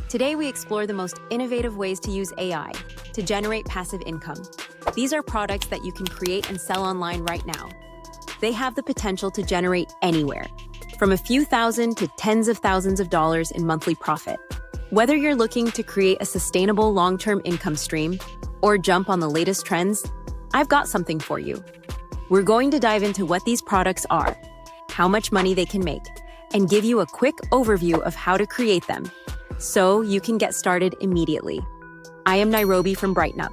Today, we explore the most innovative ways to use AI to generate passive income. These are products that you can create and sell online right now. They have the potential to generate anywhere, from a few thousand to tens of thousands of dollars in monthly profit. Whether you're looking to create a sustainable long-term income stream or jump on the latest trends, I've got something for you. We're going to dive into what these products are, how much money they can make, and give you a quick overview of how to create them, so you can get started immediately. I am Nairobi from BrightNup.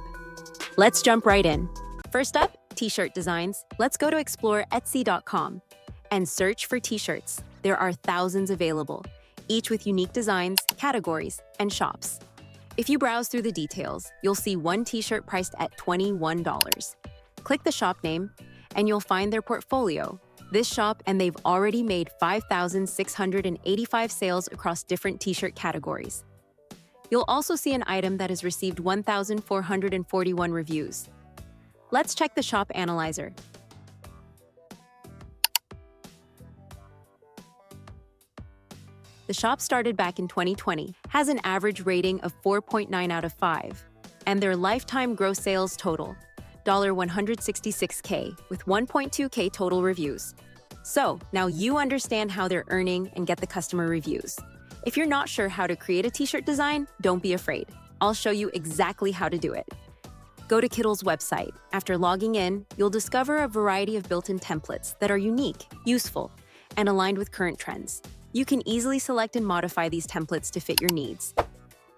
Let's jump right in. First up, t-shirt designs. Let's go to explore Etsy.com and search for t-shirts. There are thousands available, each with unique designs, categories, and shops. If you browse through the details, you'll see one t-shirt priced at $21. Click the shop name, and you'll find their portfolio. This shop, and they've already made 5,685 sales across different t-shirt categories. You'll also see an item that has received 1,441 reviews. Let's check the shop analyzer. The shop started back in 2020, has an average rating of 4.9 out of 5, and their lifetime gross sales total, $166K, with 1.2K total reviews. So, now you understand how they're earning and get the customer reviews. If you're not sure how to create a t-shirt design, don't be afraid. I'll show you exactly how to do it. Go to Kittle's website. After logging in, you'll discover a variety of built-in templates that are unique, useful, and aligned with current trends. You can easily select and modify these templates to fit your needs.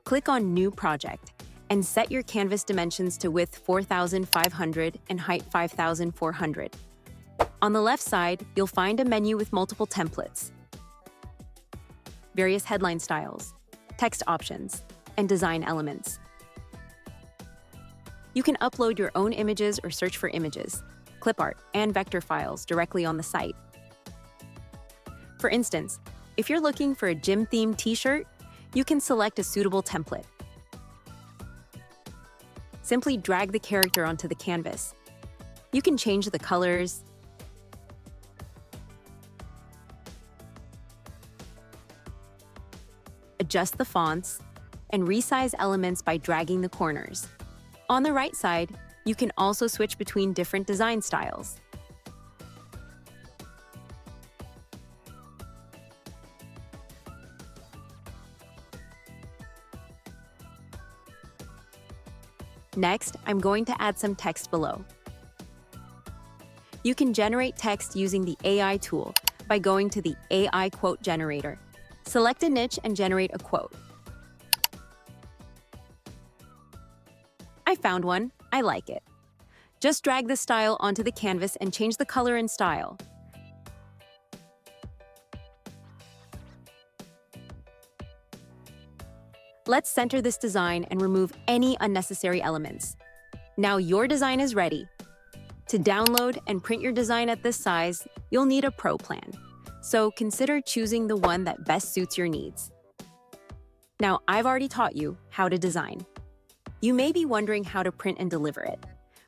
Click on New Project and set your canvas dimensions to width 4,500 and height 5,400. On the left side, you'll find a menu with multiple templates, various headline styles, text options, and design elements. You can upload your own images or search for images, clip art, and vector files directly on the site. For instance, if you're looking for a gym-themed t-shirt, you can select a suitable template. Simply drag the character onto the canvas. You can change the colors, adjust the fonts, and resize elements by dragging the corners. On the right side, you can also switch between different design styles. Next, I'm going to add some text below. You can generate text using the AI tool by going to the AI quote generator. Select a niche and generate a quote. I found one. I like it. Just drag the style onto the canvas and change the color and style. Let's center this design and remove any unnecessary elements. Now your design is ready. To download and print your design at this size, you'll need a pro plan. So consider choosing the one that best suits your needs. Now, I've already taught you how to design. You may be wondering how to print and deliver it.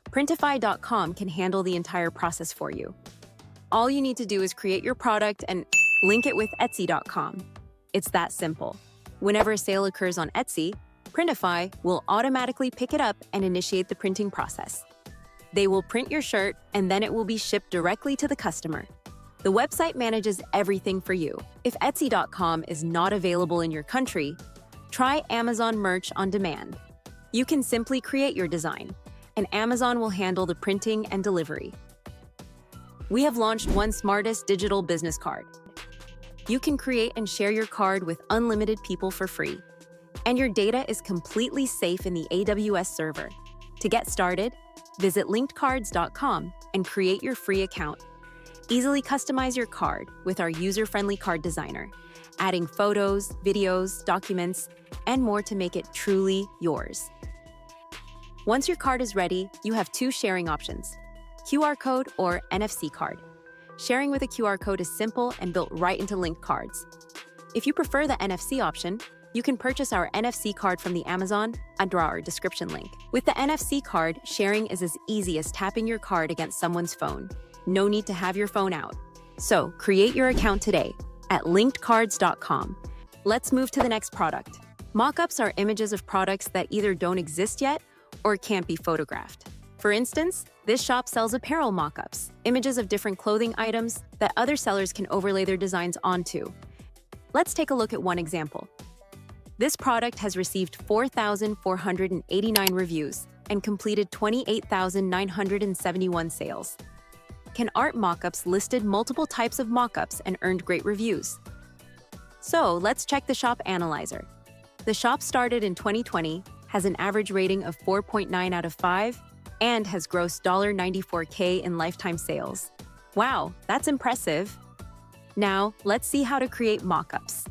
Printify.com can handle the entire process for you. All you need to do is create your product and link it with Etsy.com. It's that simple. Whenever a sale occurs on Etsy, Printify will automatically pick it up and initiate the printing process. They will print your shirt, and then it will be shipped directly to the customer. The website manages everything for you. If Etsy.com is not available in your country, try Amazon Merch on Demand. You can simply create your design, and Amazon will handle the printing and delivery. We have launched One Smartest Digital Business Card. You can create and share your card with unlimited people for free, and your data is completely safe in the AWS server. To get started, visit LinkedCards.com and create your free account. Easily customize your card with our user-friendly card designer, adding photos, videos, documents, and more to make it truly yours. Once your card is ready, you have two sharing options: QR code or NFC card. Sharing with a QR code is simple and built right into LinkedCards. If you prefer the NFC option, you can purchase our NFC card from the Amazon under our description link. With the NFC card, sharing is as easy as tapping your card against someone's phone. No need to have your phone out. So, create your account today at linkedcards.com. Let's move to the next product. Mockups are images of products that either don't exist yet or can't be photographed. For instance, this shop sells apparel mockups, images of different clothing items that other sellers can overlay their designs onto. Let's take a look at one example. This product has received 4,489 reviews and completed 28,971 sales. Can art mockups listed multiple types of mockups and earned great reviews? So let's check the shop analyzer. The shop started in 2020, has an average rating of 4.9 out of 5, and has grossed $94K in lifetime sales. Wow, that's impressive. Now, let's see how to create mockups.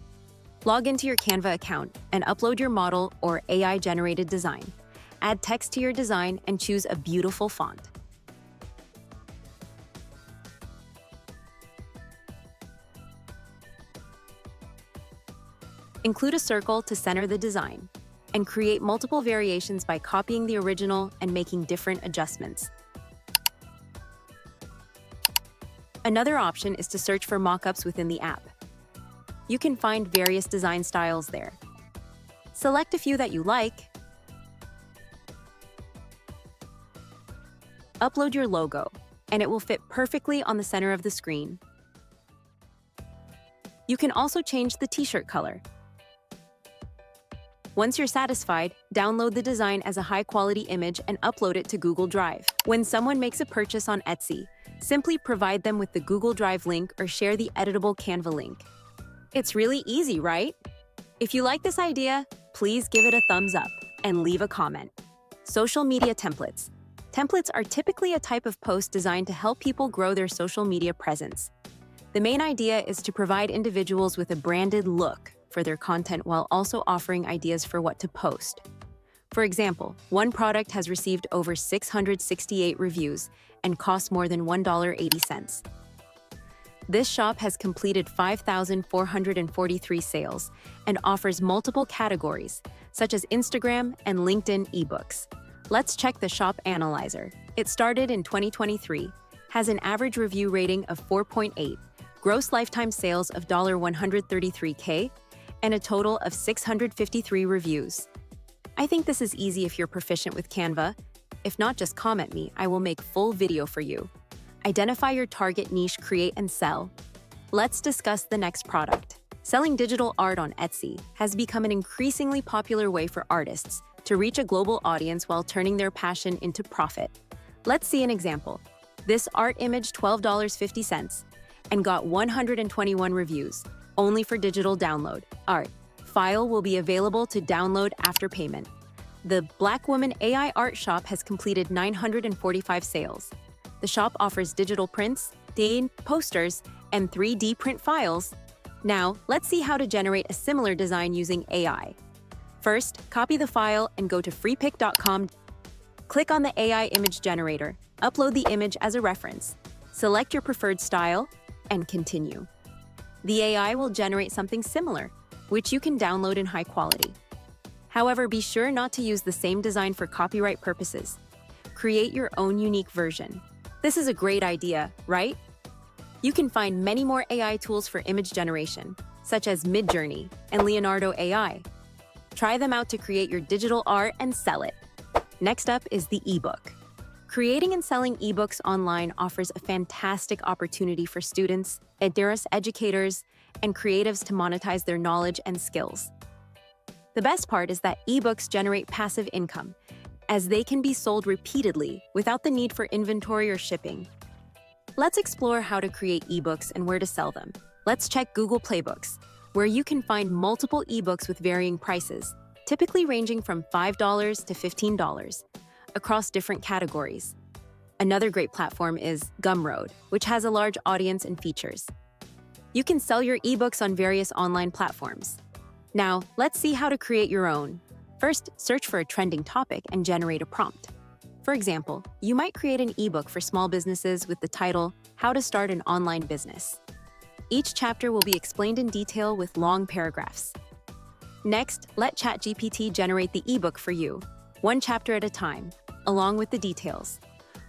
Log into your Canva account and upload your model or AI-generated design. Add text to your design and choose a beautiful font. Include a circle to center the design, and create multiple variations by copying the original and making different adjustments. Another option is to search for mockups within the app. You can find various design styles there. Select a few that you like. Upload your logo, and it will fit perfectly on the center of the screen. You can also change the t-shirt color. Once you're satisfied, download the design as a high-quality image and upload it to Google Drive. When someone makes a purchase on Etsy, simply provide them with the Google Drive link or share the editable Canva link. It's really easy, right? If you like this idea, please give it a thumbs up and leave a comment. Social media templates. Templates are typically a type of post designed to help people grow their social media presence. The main idea is to provide individuals with a branded look for their content while also offering ideas for what to post. For example, one product has received over 668 reviews and costs more than $1.80. This shop has completed 5,443 sales and offers multiple categories, such as Instagram and LinkedIn eBooks. Let's check the shop analyzer. It started in 2023, has an average review rating of 4.8, gross lifetime sales of $133K, and a total of 653 reviews. I think this is easy if you're proficient with Canva. If not, just comment me. I will make full video for you. Identify your target niche, create and sell. Let's discuss the next product. Selling digital art on Etsy has become an increasingly popular way for artists to reach a global audience while turning their passion into profit. Let's see an example. This art image $12.50 and got 121 reviews, only for digital download. Art file will be available to download after payment. The Black Woman AI Art Shop has completed 945 sales. The shop offers digital prints, posters, and 3D print files. Now, let's see how to generate a similar design using AI. First, copy the file and go to freepik.com. Click on the AI image generator, upload the image as a reference, select your preferred style, and continue. The AI will generate something similar, which you can download in high quality. However, be sure not to use the same design for copyright purposes. Create your own unique version. This is a great idea, right? You can find many more AI tools for image generation, such as Midjourney and Leonardo AI. Try them out to create your digital art and sell it. Next up is the eBook. Creating and selling ebooks online offers a fantastic opportunity for students, educators, and creatives to monetize their knowledge and skills. The best part is that ebooks generate passive income, as they can be sold repeatedly without the need for inventory or shipping. Let's explore how to create ebooks and where to sell them. Let's check Google Playbooks, where you can find multiple ebooks with varying prices, typically ranging from $5 to $15, across different categories. Another great platform is Gumroad, which has a large audience and features. You can sell your ebooks on various online platforms. Now, let's see how to create your own. First, search for a trending topic and generate a prompt. For example, you might create an ebook for small businesses with the title, How to Start an Online Business. Each chapter will be explained in detail with long paragraphs. Next, let ChatGPT generate the ebook for you, one chapter at a time, along with the details.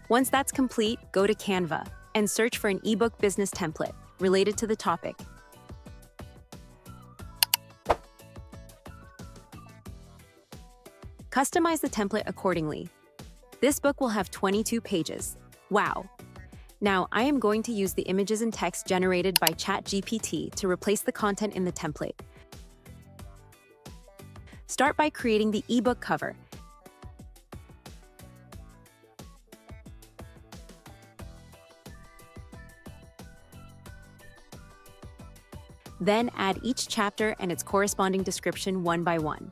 Once that's complete, go to Canva and search for an ebook business template related to the topic. Customize the template accordingly. This book will have 22 pages. Wow! Now, I am going to use the images and text generated by ChatGPT to replace the content in the template. Start by creating the ebook cover. Then add each chapter and its corresponding description one by one.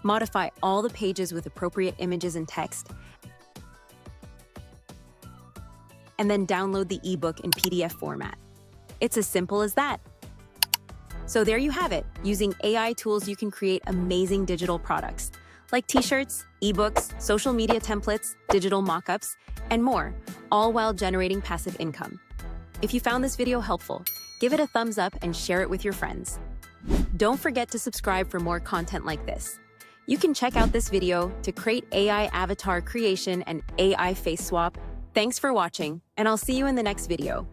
Modify all the pages with appropriate images and text, and then download the ebook in PDF format. It's as simple as that. So there you have it. Using AI tools, you can create amazing digital products like t-shirts, ebooks, social media templates, digital mockups, and more, all while generating passive income. If you found this video helpful, give it a thumbs up and share it with your friends. Don't forget to subscribe for more content like this. You can check out this video to create AI avatar creation and AI face swap. Thanks for watching, and I'll see you in the next video.